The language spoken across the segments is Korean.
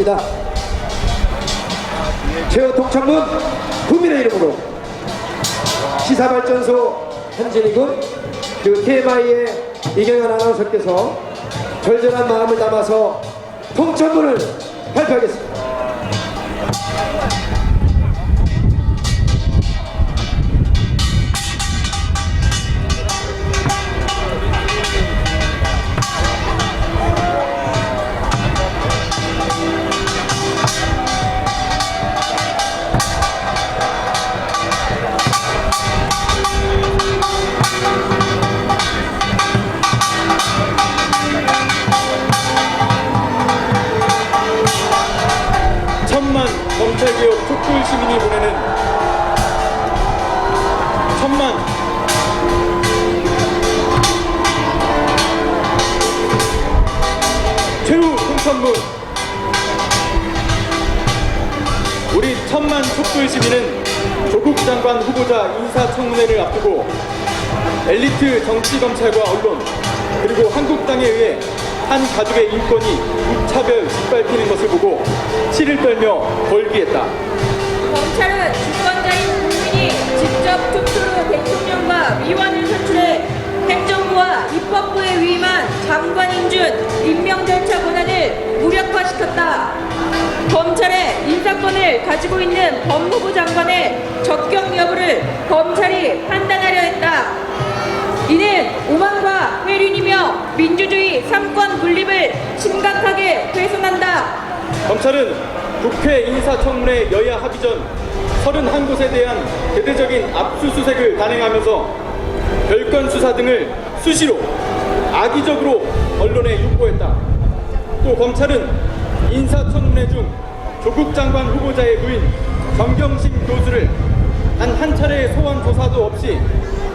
하겠습니다. 최후 동창문 국민의 이름으로 시사발전소 한진희군 그리고 TMI의 이경현 아나운서께서 절절한 마음을 담아서 통천문을 발표하겠습니다. 검찰개혁 촛불 시민이 보내는 천만 최후 통천문. 우리 천만 촛불 시민은 조국 장관 후보자 인사청문회를 앞두고 엘리트 정치검찰과 언론 그리고 한국당에 의해 한 가족의 인권이 무차별 짓밟히는 것을 보고 치를 떨며 벌기했다. 검찰은 주권자인 국민이 직접 투표로 대통령과 위원을 선출해 행정부와 입법부에 위임한 장관 인준 임명 절차 권한을 무력화시켰다. 검찰의 인사권을 가지고 있는 법무부 장관의 적격 여부를 검찰이 판단하려 했다. 이는 오만과 회륜이며 민주주의 삼권 분립을 심각하게 훼손한다. 검찰은 국회 인사청문회 여야 합의 전 31곳에 대한 대대적인 압수수색을 단행하면서 별건 수사 등을 수시로 악의적으로 언론에 유포했다. 또 검찰은 인사청문회 중 조국 장관 후보자의 부인 정경심 교수를 단 한 차례의 소환 조사도 없이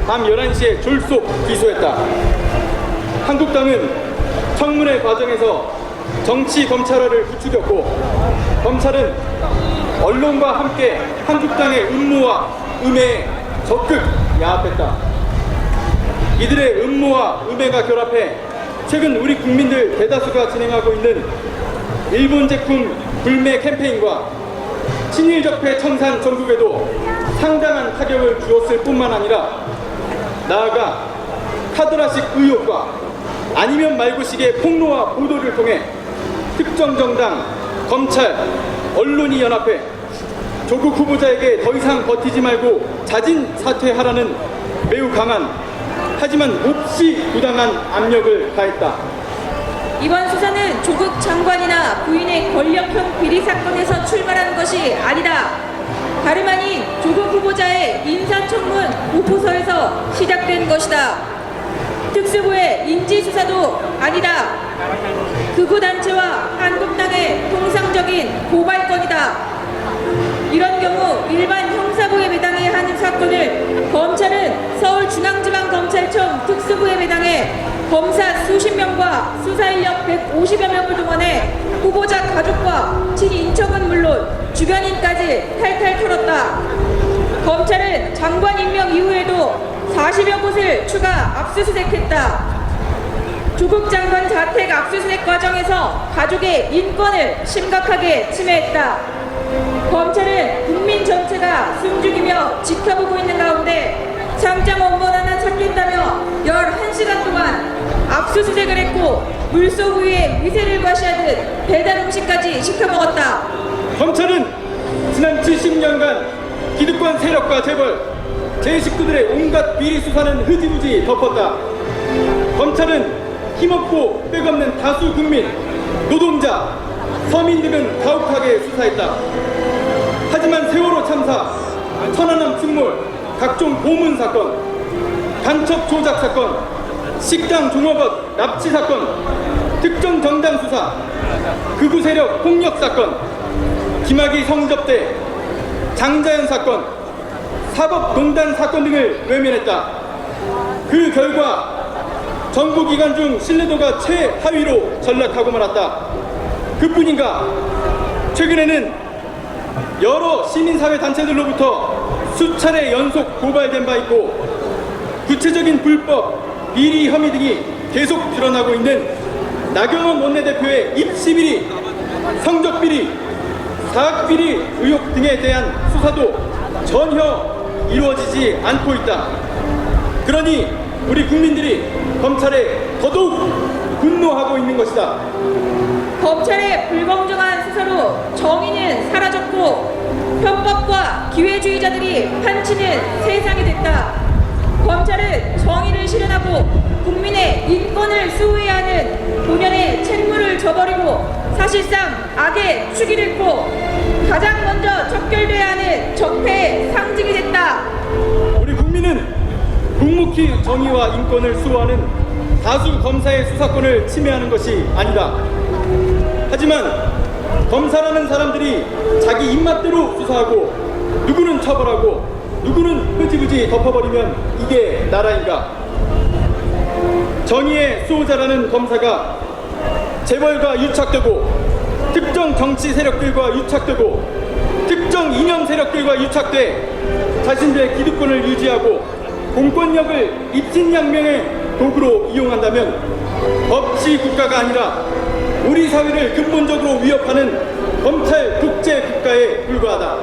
밤 11시에 졸속 기소했다. 한국당은 청문회 과정에서 정치 검찰화를 부추겼고 검찰은 언론과 함께 한국당의 음모와 음해에 적극 야합했다. 이들의 음모와 음해가 결합해 최근 우리 국민들 대다수가 진행하고 있는 일본 제품 불매 캠페인과 친일 적폐 청산 전국에도 상당한 타격을 주었을 뿐만 아니라 나아가 카드라식 의혹과 아니면 말고식의 폭로와 보도를 통해 특정 정당, 검찰, 언론이 연합해 조국 후보자에게 더 이상 버티지 말고 자진 사퇴하라는 매우 강한 하지만 몹시 부당한 압력을 가했다. 이번 수사는 조국 장관이나 부인의 권력형 비리 사건에서 출발한 것이 아니다. 다름 아닌 조국 후보자의 인사청문 보고서에서 시작된 것이다. 특수부의 인지수사도 아니다. 극우단체와 한국당의 통상적인 고발건이다. 이런 경우 일반 형사부에 배당해야 하는 사건을 검찰은 서울중앙지방검찰청 특수부에 배당해 검사 수십 명과 수사인력 150여 명을 동원해 후보자 가족과 친인척은 물론 주변인까지 탈탈 털었다. 검찰은 장관 임명 이후에도 40여 곳을 추가 압수수색했다. 조국 장관 자택 압수수색 과정에서 가족의 인권을 심각하게 침해했다. 검찰은 국민 전체가 숨죽이며 지켜보고 있는 가운데 참자 원본 하나 찾겠다며 11시간 동안 압수수색을 했고 물속 위에 미세를 과시하듯 배달 음식까지 시켜먹었다. 검찰은 지난 70년간 기득권 세력과 재벌, 제 식구들의 온갖 비리 수사는 흐지부지 덮었다. 검찰은 힘없고 빽없는 다수 국민, 노동자, 서민 등은 가혹하게 수사했다. 하지만 세월호 참사, 천안함 침몰, 각종 고문 사건, 간첩 조작 사건, 식당 종업원 납치 사건, 특정 정당 수사, 극우 세력 폭력 사건, 김학의 성접대, 장자연 사건, 사법농단 사건 등을 외면했다. 그 결과 정부기관 중 신뢰도가 최하위로 전락하고 말았다. 그뿐인가 최근에는 여러 시민사회 단체들로부터 수차례 연속 고발된 바 있고 구체적인 불법, 비리 혐의 등이 계속 드러나고 있는 나경원 원내대표의 입시비리 성적비리, 사학비리 의혹 등에 대한 수사도 전혀 이루어지지 않고 있다. 그러니 우리 국민들이 검찰에 더더욱 분노하고 있는 것이다. 검찰의 불공정한 수사로 정의는 사라졌고 편법과 기회주의자들이 판치는 세상이 됐다. 검찰은 정의를 실현하고 국민의 인권을 수호해야 하는 본연의 책무를 저버리고 사실상 악의 축이 됐고 가장 먼저 척결돼야 하는 적폐의 상징이 됐다. 우리 국민은 묵묵히 정의와 인권을 수호하는 다수 검사의 수사권을 침해하는 것이 아니다. 하지만 검사라는 사람들이 자기 입맛대로 수사하고 누구는 처벌하고 누구는 흐지부지 덮어버리면 이게 나라인가? 정의의 수호자라는 검사가 재벌과 유착되고 특정 정치 세력들과 유착되고 특정 이념 세력들과 유착돼 자신들의 기득권을 유지하고 공권력을 입신양명의 도구로 이용한다면 법치 국가가 아니라 우리 사회를 근본적으로 위협하는 검찰 독재 국가에 불과하다.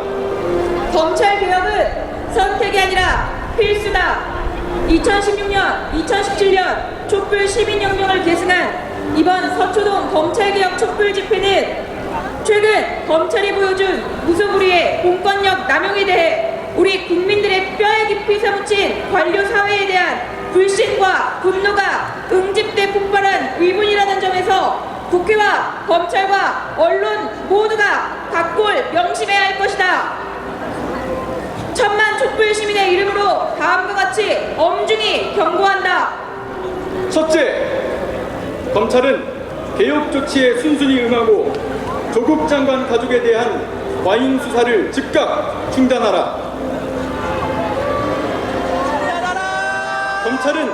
검찰 개혁은 선택이 아니라 필수다. 2016년, 2017년 촛불 시민혁명을 계승한 이번 서초동 검찰개혁 촛불 집회는 최근 검찰이 보여준 무소불위의 공권력 남용에 대해 우리 국민들의 뼈에 깊이 사무친 관료 사회에 대한 불신과 분노가 응집돼 폭발한 의문이라는 점에서 국회와 검찰과 언론 모두가 각골 명심해야 할 것이다. 천만 촛불 시민의 이름으로 다음과 같이 엄중히 경고한다. 첫째, 검찰은 개혁 조치에 순순히 응하고 조국 장관 가족에 대한 과잉 수사를 즉각 중단하라. 검찰은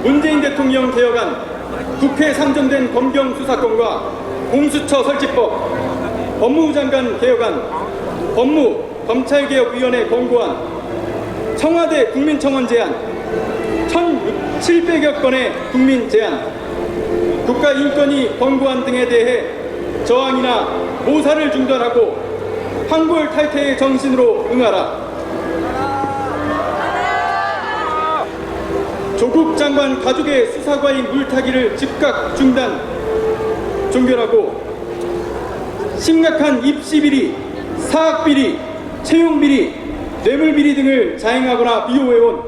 문재인 대통령 개혁안, 국회 상정된 검경 수사권과 공수처 설치법, 법무부 장관 개혁안, 법무 검찰개혁위원회 권고안, 청와대 국민청원 제안, 1,700여 건의 국민 제안, 국가인권위 권고안 등에 대해 저항이나 모사를 중단하고 황골 탈퇴의 정신으로 응하라. 조국 장관 가족의 수사과잉 물타기를 즉각 중단, 종결하고 심각한 입시비리, 사학비리, 채용비리, 뇌물비리 등을 자행하거나 비호해온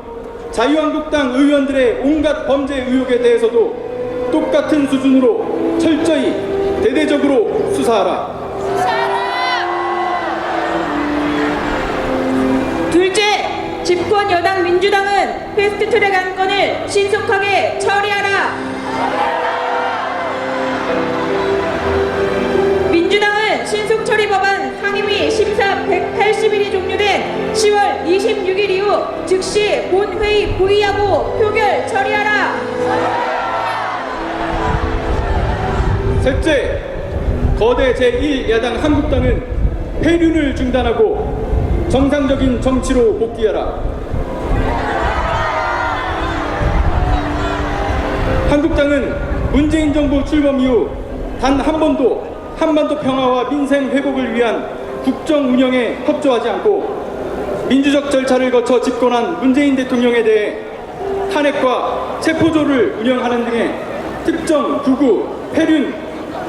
자유한국당 의원들의 온갖 범죄 의혹에 대해서도 똑같은 수준으로 철저히 대대적으로 수사하라. 둘째, 집권 여당 민주당은 패스트트랙 안건을 신속하게 처리하라. 민주당은 신속처리 법안 상임위 심사 180일이 종료된 10월 26일 이후 즉시 본회의 보의하고 표결 처리하라. 셋째, 거대 제1야당 한국당은 회륜을 중단하고 정상적인 정치로 복귀하라. 한국당은 문재인 정부 출범 이후 단 한 번도 한반도 평화와 민생 회복을 위한 국정 운영에 협조하지 않고 민주적 절차를 거쳐 집권한 문재인 대통령에 대해 탄핵과 체포조를 운영하는 등의 특정 극우, 회륜,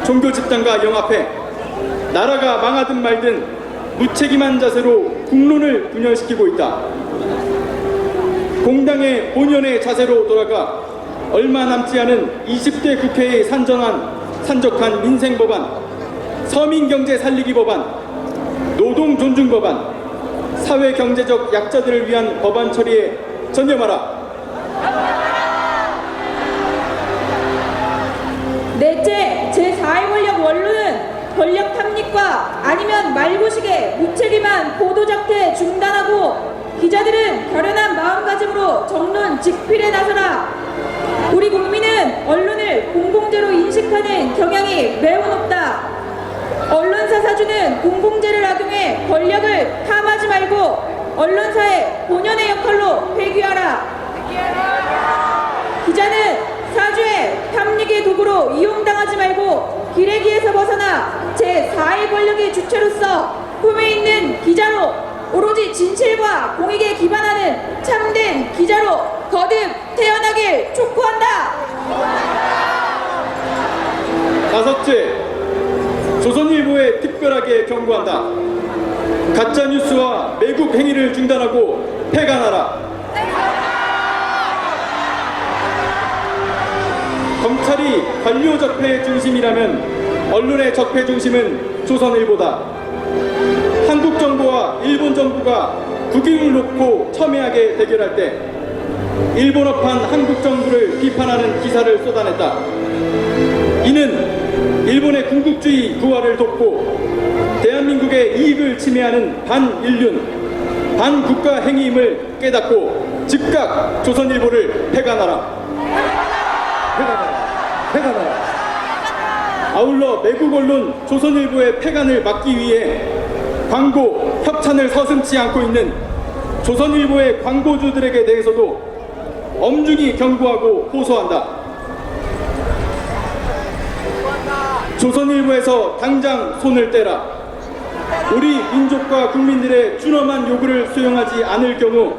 종교 집단과 영합해 나라가 망하든 말든 무책임한 자세로 국론을 분열시키고 있다. 공당의 본연의 자세로 돌아가 얼마 남지 않은 20대 국회에 산적한 민생법안, 서민경제 살리기 법안, 노동 존중 법안, 사회 경제적 약자들을 위한 법안 처리에 전념하라. 넷째, 제4의 권력 원로는 권력 탐닉과 아니면 말고식의 무책임한 보도작태 중단하고 기자들은 결연한 마음가짐으로 정론 직필에 나서라. 우리 국민은 언론을 공공재로 인식하는 경향이 매우 높다. 언론사 사주는 공공재를 악용해 권력을 탐하지 말고 언론사의 본연의 역할로 회귀하라. 기자는 사주의 탐닉의 도구로 이용당하지 말고 기레기에서 벗어나 제4의 권력의 주체로서 품에 있는 기자로 오로지 진실과 공익에 기반하는 참된 기자로 거듭 태어나길 촉구한다. 다섯째, 조선일보에 특별하게 경고한다. 가짜뉴스와 매국 행위를 중단하고 폐간하라. 검찰이 관료 적폐의 중심이라면 언론의 적폐 중심은 조선일보다. 한국 정부와 일본 정부가 국익을 놓고 첨예하게 대결할 때 일본어판 한국 정부를 비판하는 기사를 쏟아냈다. 이는 일본의 군국주의 부활을 돕고 대한민국의 이익을 침해하는 반인륜, 반국가 행위임을 깨닫고 즉각 조선일보를 폐간하라. 폐간하라. 아울러 매국 언론 조선일보의 폐간을 막기 위해 광고, 협찬을 서슴지 않고 있는 조선일보의 광고주들에게 대해서도 엄중히 경고하고 호소한다. 조선일보에서 당장 손을 떼라. 우리 민족과 국민들의 준엄한 요구를 수용하지 않을 경우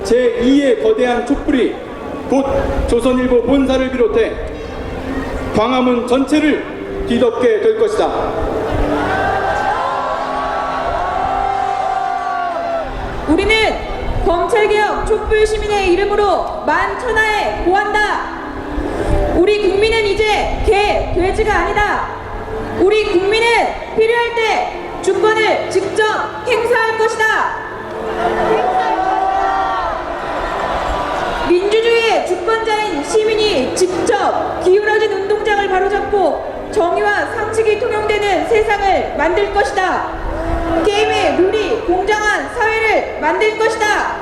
제2의 거대한 촛불이 곧 조선일보 본사를 비롯해 광화문 전체를 뒤덮게 될 것이다. 우리는 검찰개혁 촛불시민의 이름으로 만천하에 고한다. 우리 국민은 이제 개, 돼지가 아니다. 우리 국민은 필요할 때 주권을 직접 행사할 것이다. 민주주의의 주권자인 시민이 직접 기울어진 운동장을 바로잡고 정의와 상식이 통용되는 세상을 만들 것이다. 게임의 룰이 공정한 사회를 만들 것이다.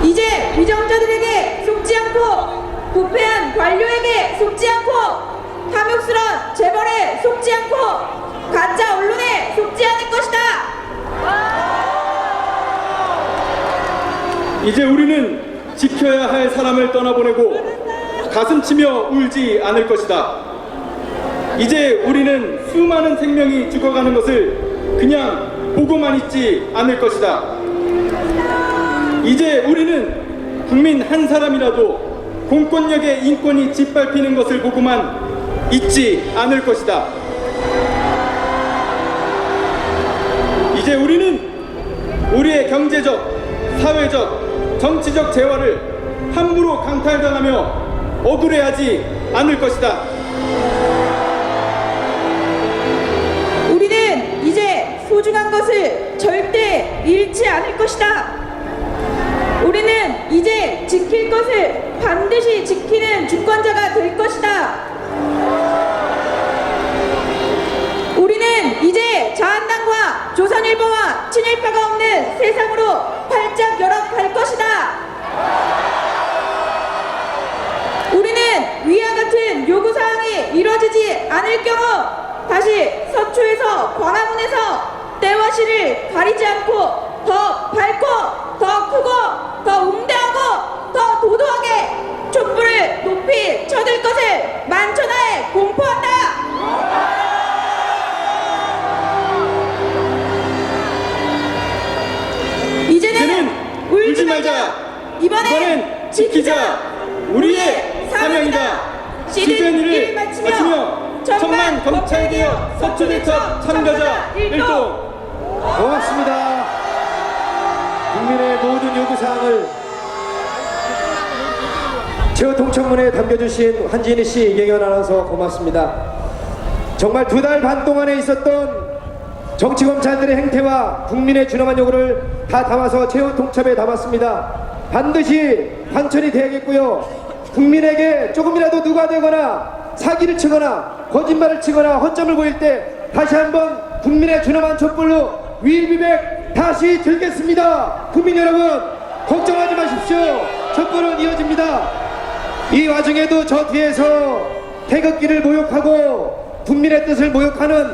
이제 위정자들에게 속지 않고 부패한 관료에게 속지 않고 탐욕스러운 재벌에 속지 않고 가짜 언론에 속지 않을 것이다. 이제 우리는 지켜야 할 사람을 떠나보내고 가슴치며 울지 않을 것이다. 이제 우리는 수많은 생명이 죽어가는 것을 그냥 보고만 있지 않을 것이다. 이제 우리는 국민 한 사람이라도 공권력의 인권이 짓밟히는 것을 보고만 있지 않을 것이다. 이제 우리는 우리의 경제적, 사회적, 정치적 재화를 함부로 강탈당하며 억울해하지 않을 것이다. 우리는 이제 소중한 것을 절대 잃지 않을 것이다. 우리는 이제 지킬 것을 반드시 지키는 주권자가 될 것이다. 우리는 이제 자한당과 조선일보와 친일파가 없는 세상으로 활짝 열어갈 것이다. 우리는 위와 같은 요구사항이 이루어지지 않을 경우 다시 서초에서 광화문에서 때와 시를 가리지 않고 더 밝고 더 크고 더 웅대하고 더 도도하게 촛불을 높이 쳐들 것을 만천하에 공포한다. 이제는 울지 말자. 이번엔 지키자. 우리의 사명이다. 시즌 1을 마치며 천만 검찰개혁 서초대첩 참가자 일동. 고맙습니다. 국민의 모든 요구사항을 최후 통청문회에 담겨주신 한진희 씨, 이경현 아나운서 고맙습니다. 정말 2달 반 동안에 있었던 정치검찰들의 행태와 국민의 준엄한 요구를 다 담아서 최후 통첩에 담았습니다. 반드시 관철이 돼야겠고요. 국민에게 조금이라도 누가 되거나 사기를 치거나 거짓말을 치거나 허점을 보일 때 다시 한번 국민의 준엄한 촛불로 위일비백 다시 들겠습니다. 국민 여러분 걱정하지 마십시오. 촛불은 이어집니다. 이 와중에도 저 뒤에서 태극기를 모욕하고 국민의 뜻을 모욕하는